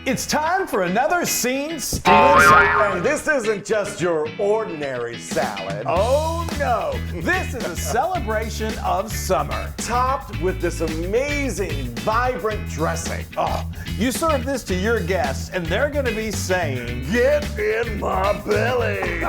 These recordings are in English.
It's time for another scene stealing salad. And this isn't just your ordinary salad. Oh no, this is a celebration of summer. Topped with this amazing, vibrant dressing. Oh, you serve this to your guests and they're gonna be saying, "Get in my belly."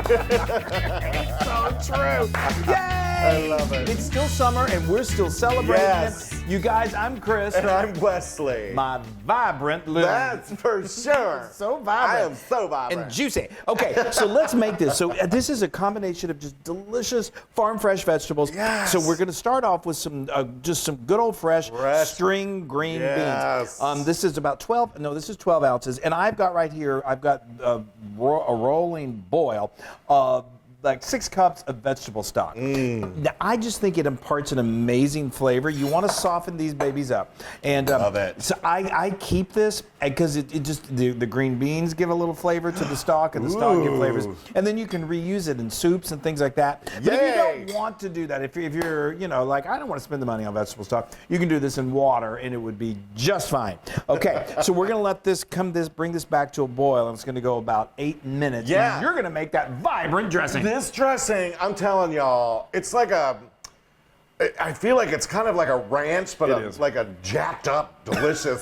so true. Yay! I love it. It's still summer and we're still celebrating Yes. it. You guys, I'm Chris. And I'm Wesley. My vibrant Loon. That's for sure. So vibrant. I am so vibrant. And juicy. Okay, so let's make this. So this is a combination of just delicious farm fresh vegetables. Yes. So we're going to start off with some just some good old fresh string green Yes. beans. This is about 12. No, this is 12 ounces. And I've got right here. I've got a rolling boil of like 6 cups of vegetable stock. Now, I just think it imparts an amazing flavor. You want to soften these babies up. And Love it. So I keep this because it just, the green beans give a little flavor to the stock and the stock give flavors. And then you can reuse it in soups and things like that. But if you don't want to do that, if you're, you know, like, I don't want to spend the money on vegetable stock, you can do this in water and it would be just fine. Okay, so we're going to let this bring this back to a boil, and it's going to go about 8 minutes. Yeah. And you're going to make that vibrant dressing. This dressing, I'm telling y'all, it's like I feel like it's kind of like a ranch, but like a jacked up, delicious,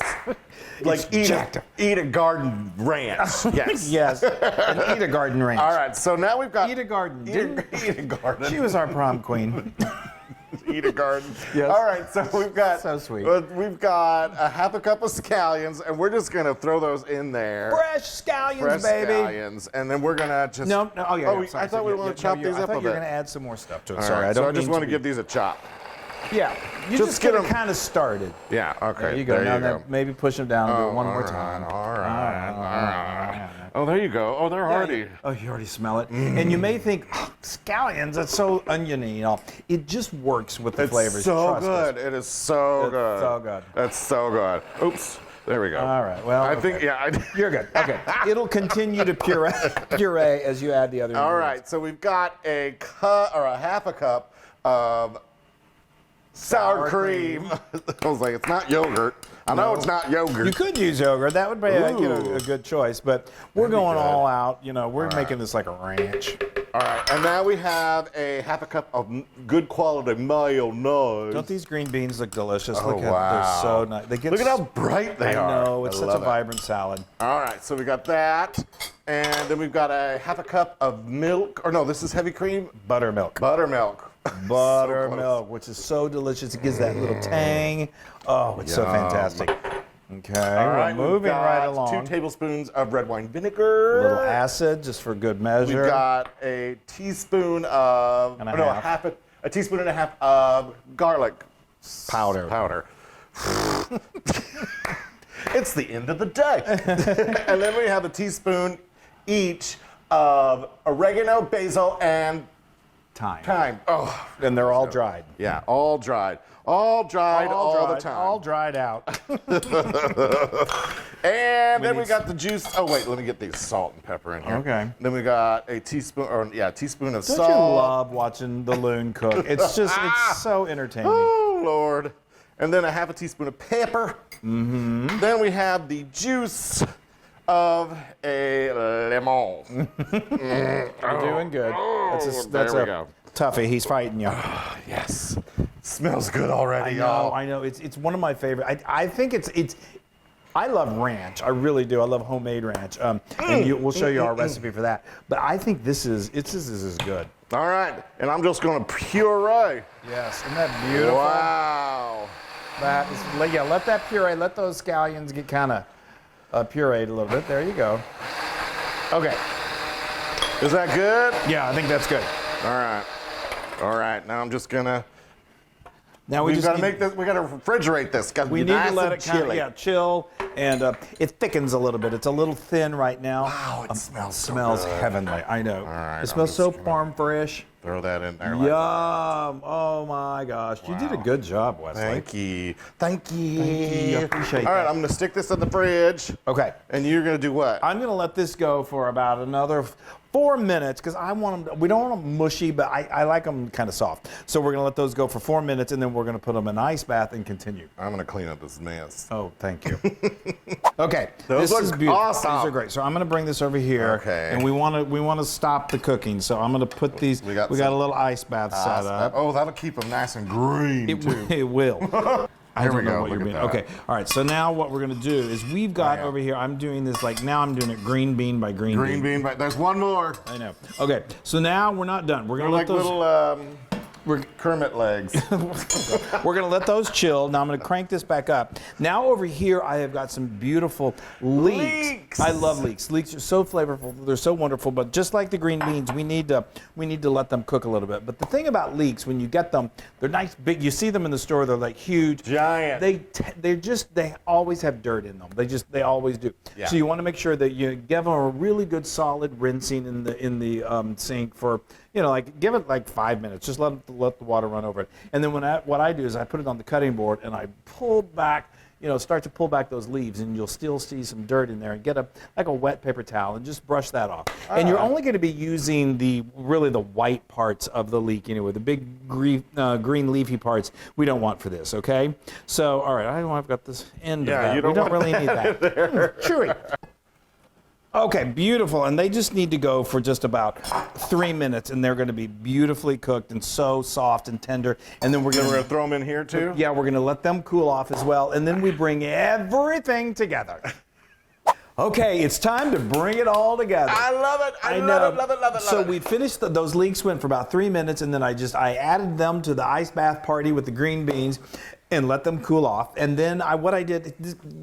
like eat a garden ranch. Yes. Yes. And eat a garden ranch. All right, so now we've got Eat a garden. Eat a garden. She was our prom queen. Eat a garden. Yes. All right, so we've got So sweet. We've got a half a cup of scallions, and we're just gonna throw those in there. Fresh scallions, Fresh baby. scallions, and then we're gonna just No. Oh yeah. Oh, sorry, I thought we were gonna chop these I up thought a you were bit. gonna add some more stuff to it. All Sorry, right, I don't. so I just mean want to be- give these a chop. Yeah. You Just just get get 'em- kind of started. Yeah. Okay. There you go. There Now you go. maybe push them down and do it one more all time. right, all right. Oh, there you go. Oh, they're already. Oh, you already smell it. And you may think, oh, scallions, that's so oniony, you know. It just works with the flavors. It's so Trust us. good. It is so good. so good. That's so good. Oops. There we go. All right. Well, I think you're good. Okay. It'll continue to puree as you add the other All ingredients. right. So we've got a cup or a half a cup of sour cream. I was like, it's not yogurt. I know it's not yogurt. You could use yogurt. That would be a good choice. But we're going all out. You know, we're making this like a ranch. All right. And now we have a half a cup of good quality mayonnaise. Don't these green beans look delicious? Oh, Look at they're so nice. They get Look at how bright they are. I know. It's such a love it. vibrant salad. All right, so we got that, and then we've got a half a cup of milk, or no, this is heavy cream? Buttermilk. Buttermilk. Buttermilk, which is so delicious. It gives that little tang. Oh, it's so fantastic. Okay, All right, we're moving right we've got along. 2 tablespoons of red wine vinegar. A little acid, just for good measure. We've got a teaspoon of, And a half. a teaspoon and a half of garlic powder. It's the end of the day. And then we have a teaspoon each of oregano, basil, and thyme. Oh, And they're all dried. yeah, all dried. All dried all the time. All dried out. And then we got the juice. Oh, wait, let me get the salt and pepper in here. Okay. Then we got a teaspoon, teaspoon of Don't salt. you love watching the Loon cook? It's just, it's so entertaining. Oh, Lord. And then a half a teaspoon of pepper. Mm-hmm. Then we have the juice of a lemon. You're doing good. That's there we a go. toughie. He's fighting you. Yes. Smells good already, y'all. I know. It's one of my favorite. I think it's. I love ranch. I really do. I love homemade ranch. And we'll show you our recipe for that. But I think this is good. All right. And I'm just going to puree. Yes. Isn't that beautiful? Wow. That is, yeah. Let that puree. Let those scallions get kind of pureed a little bit. There you go. Okay. Is that good? Yeah, I think that's good. All right. All right. Now I'm just going to. Now We've got to make this. We got to refrigerate this. We need to let it kind of chill, and it thickens a little bit. It's a little thin right now. Wow, it smells so smells good. heavenly. I know. All right, it smells I'm so just gonna farm fresh. Throw that in there. Yum! Oh my gosh, you did a good job, Wesley. Thank you. Thank you. Thank you. I appreciate All right, that. I'm going to stick this in the fridge. Okay. And you're going to do what? I'm going to let this go for about another 4 minutes because I want them. We don't want them mushy, but I like them kind of soft. So we're gonna let those go for 4 minutes, and then we're gonna put them in an ice bath and continue. I'm gonna clean up this mess. Oh, thank you. Okay, Those this is look beautiful. awesome. These are great. So I'm gonna bring this over here, Okay. and we want to stop the cooking. So I'm gonna put these. We got a little ice bath set up. Oh, that'll keep them nice and green too. It will. I don't know what you're being. That. Okay, all right. So now what we're gonna do is we've got over here. I'm doing this now. I'm doing it green bean by green bean. Green bean by. There's one more. I know. Okay, so now we're not done. We're gonna let those little Kermit legs. We're gonna let those chill. Now I'm gonna crank this back up. Now over here I have got some beautiful leeks. I love leeks. Leeks are so flavorful. They're so wonderful. But just like the green beans, we need to let them cook a little bit. But the thing about leeks, when you get them, they're nice, big. You see them in the store. They're like huge, giant. They always have dirt in them. They always do. Yeah. So you want to make sure that you give them a really good solid rinsing in the sink for. Give it like 5 minutes. Just let the water run over it. And then what I do is I put it on the cutting board and I pull back, start to pull back those leaves, and you'll still see some dirt in there. And get a wet paper towel and just brush that off. And you're only going to be using the white parts of the leek, the big green leafy parts we don't want for this. Okay. So all right, I've got this end of that. We don't really need that. Chewy. Okay, beautiful. And they just need to go for just about 3 minutes, and they're going to be beautifully cooked and so soft and tender. And then we're going to throw them in here too? Yeah, we're going to let them cool off as well. And then we bring everything together. Okay, it's time to bring it all together. I love it. I love it. So we finished, those leeks went for about 3 minutes, and then I added them to the ice bath party with the green beans and let them cool off. And then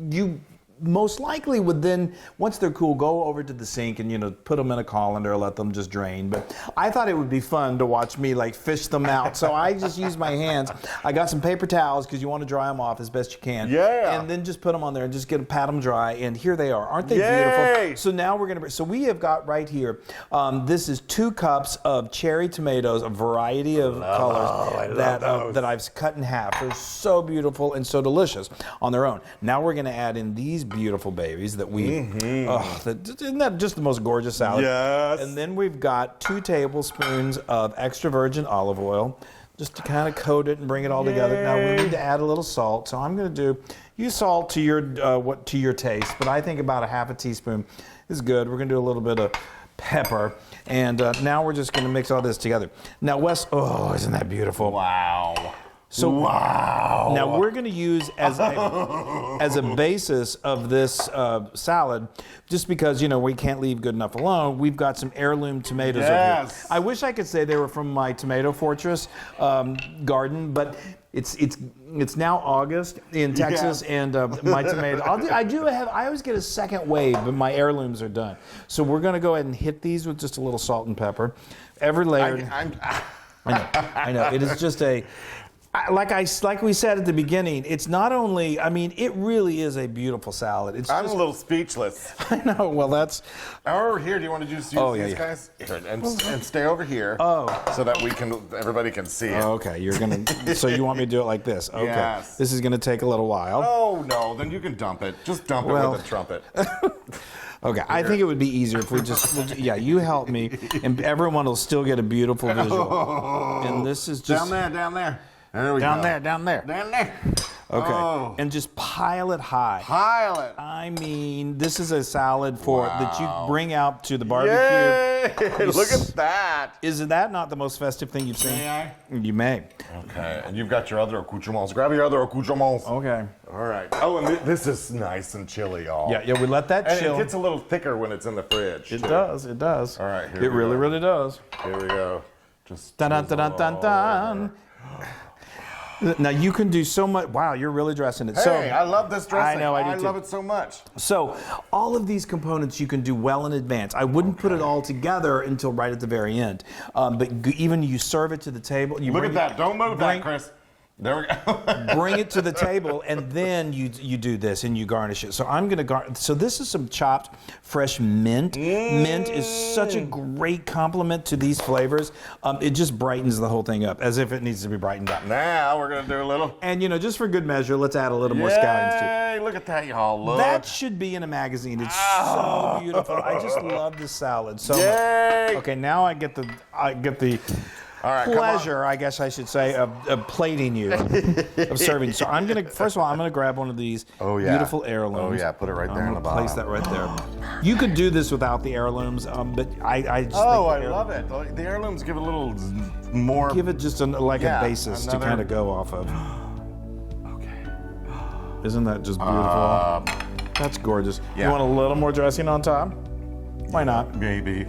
you most likely would then, once they're cool, go over to the sink and put them in a colander, let them just drain. But I thought it would be fun to watch me fish them out, so I just used my hands. I got some paper towels because you want to dry them off as best you can. Yeah. And then just put them on there and just pat them dry. And here they are. Aren't they beautiful? So now we have got right here. This is 2 cups of cherry tomatoes, a variety of colors that I've cut in half. They're so beautiful and so delicious on their own. Now we're going to add in these beautiful babies that isn't that just the most gorgeous salad? Yes. And then we've got 2 tablespoons of extra virgin olive oil, just to kind of coat it and bring it all together. Now we need to add a little salt, so I'm going to use salt to your taste, but I think about a half a teaspoon is good. We're going to do a little bit of pepper, and now we're just going to mix all this together. Now Wes, isn't that beautiful? Wow. So now we're going to use as a basis of this salad, just because we can't leave good enough alone. We've got some heirloom tomatoes over here. I wish I could say they were from my tomato fortress garden, but it's now August in Texas, and my tomatoes. I always get a second wave, but my heirlooms are done. So we're going to go ahead and hit these with just a little salt and pepper. Every layer. I know. It is just like we said at the beginning, it's not only, it really is a beautiful salad. I'm a little speechless. I know, well that's... Over here, do you want to just use these guys? Here, and stay over here so that everybody can see it. Okay, so you want me to do it like this? Okay. Yes. This is going to take a little while. Oh, no, then you can dump it. Just dump it with a trumpet. Okay, I think it would be easier if you help me, and everyone will still get a beautiful visual. And this is just... Down there. There we go. Down there. Okay, and just pile it high. Pile it. This is a salad that you bring out to the barbecue. Yay! Look at that. Is that not the most festive thing you've seen? May I? You may. Okay, and you've got your other accoutrements. Grab your other accoutrements. Okay. All right. Oh, and this is nice and chilly, y'all. Yeah, we let that chill. And it gets a little thicker when it's in the fridge. It does. All right, here we go. It really does. Here we go. Just dun. Now you can do so much. Wow, you're really dressing it. Hey, I love this dressing. I know, I do too. I love it so much. So all of these components you can do well in advance. I wouldn't put it all together until right at the very end. But even you serve it to the table. Look at that. Don't move that, Chris. There we go. Bring it to the table, and then you do this and you garnish it. So I'm gonna so this is some chopped fresh mint. Mint is such a great complement to these flavors. It just brightens the whole thing up, as if it needs to be brightened up. Now we're gonna do a little. And just for good measure, let's add a little more scallions too. Hey, look at that, y'all! Look. That should be in a magazine. It's so beautiful. I just love this salad so much. Okay, now I get the All right, pleasure, I guess I should say, of plating you, of serving. So I'm gonna, first of all, I'm gonna grab one of these beautiful heirlooms. Oh yeah, put it right there in the bottom. Place that right there. You could do this without the heirlooms, but I just I love it. The heirlooms give it a little more. give it just a basis to kind of go off of. Okay. Isn't that just beautiful? That's gorgeous. Yeah. You want a little more dressing on top? Why not? Maybe.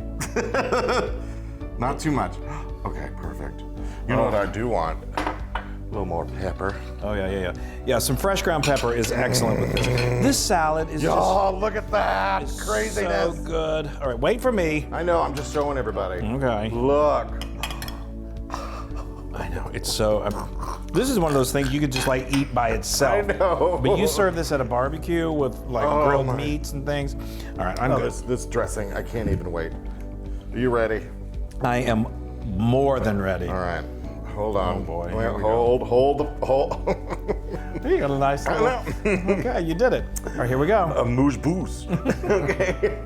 Not too much. Okay, perfect. You know what I do want? A little more pepper. Oh, yeah. Yeah, some fresh ground pepper is excellent with this. This salad is look at that just craziness. so good. All right, wait for me. I know, I'm just showing everybody. Okay. Look. I know, it's so... this is one of those things you could just eat by itself. I know. But you serve this at a barbecue with grilled meats and things. All right, I'm good. This dressing, I can't even wait. Are you ready? I am more than ready. All right. Hold on. Oh, boy. Wait, hold. You got a nice little... Okay, you did it. All right, here we go. A mousse bousse. Okay.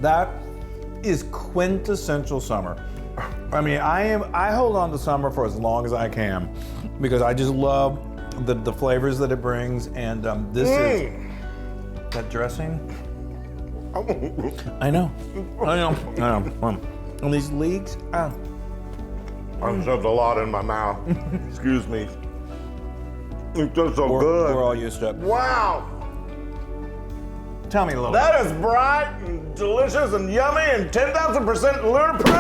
That is quintessential summer. I mean, I hold on to summer for as long as I can because I just love the flavors that it brings, and this is that dressing. I know. And these leeks. I shoved a lot in my mouth. Excuse me. It's just so good. We're all used to it. Wow. Tell me a little. That is bright and delicious and yummy and 10,000% Loon approved.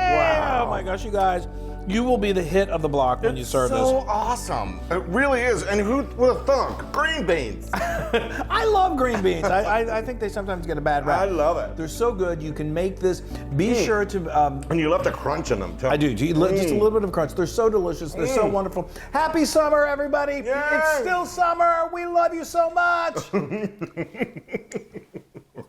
Wow. Oh my gosh, you guys. You will be the hit of the block when you serve this. It's so awesome. It really is. And who would have thunk? Green beans. I love green beans. I think they sometimes get a bad rap. I love it. They're so good. You can make this. Be sure to... and you love the crunch in them, too. I do. Just a little bit of crunch. They're so delicious. They're so wonderful. Happy summer, everybody. Yay. It's still summer. We love you so much.